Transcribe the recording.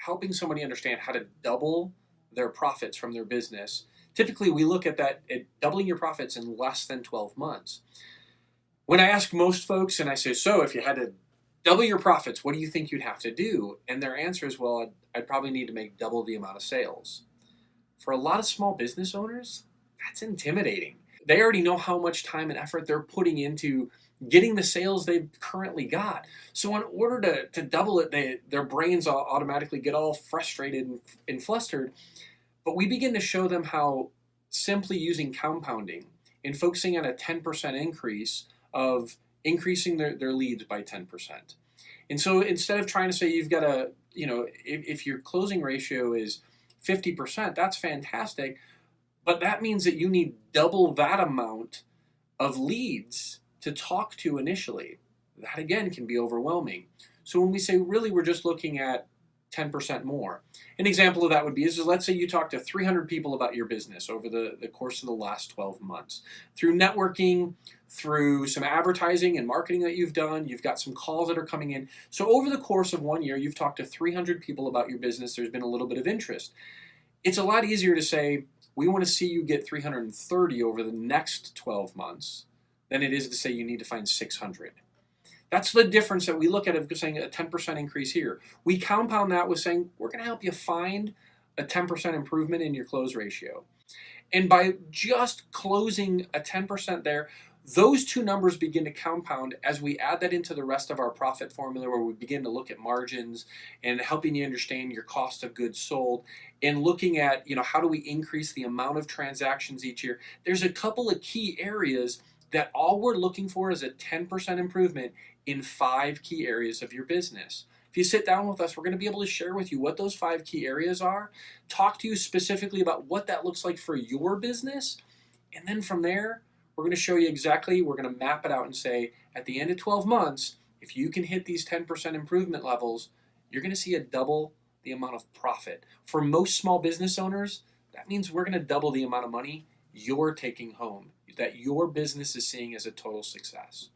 helping somebody understand how to double their profits from their business. Typically, we look at that at doubling your profits in less than 12 months. When I ask most folks and I say, so if you had to double your profits, what do you think you'd have to do? And their answer is, well, I'd probably need to make double the amount of sales. For a lot of small business owners, that's intimidating. They already know how much time and effort they're putting into getting the sales they've currently got. So in order to double it, their brains automatically get all frustrated and flustered. But we begin to show them how simply using compounding and focusing on a 10% increase of increasing their leads by 10%. And so instead of trying to say you've got to, if your closing ratio is 50%, that's fantastic. But that means that you need double that amount of leads to talk to initially. That again can be overwhelming. So when we say really we're just looking at 10% more. An example of that would be is let's say you talk to 300 people about your business over the course of the last 12 months. Through networking, through some advertising and marketing that you've done, you've got some calls that are coming in. So over the course of 1 year, you've talked to 300 people about your business. There's been a little bit of interest. It's a lot easier to say, we want to see you get 330 over the next 12 months than it is to say you need to find 600. That's the difference that we look at of saying a 10% increase here. We compound that with saying, we're going to help you find a 10% improvement in your close ratio. And by just closing a 10% there, those two numbers begin to compound as we add that into the rest of our profit formula, where we begin to look at margins and helping you understand your cost of goods sold and looking at, how do we increase the amount of transactions each year. There's a couple of key areas that all we're looking for is a 10% improvement in 5 key areas of your business. If you sit down with us, we're going to be able to share with you what those 5 key areas are, talk to you specifically about what that looks like for your business, and then from there, we're going to show you exactly, we're going to map it out and say, at the end of 12 months, if you can hit these 10% improvement levels, you're going to see a double the amount of profit. For most small business owners, that means we're going to double the amount of money you're taking home, that your business is seeing as a total success.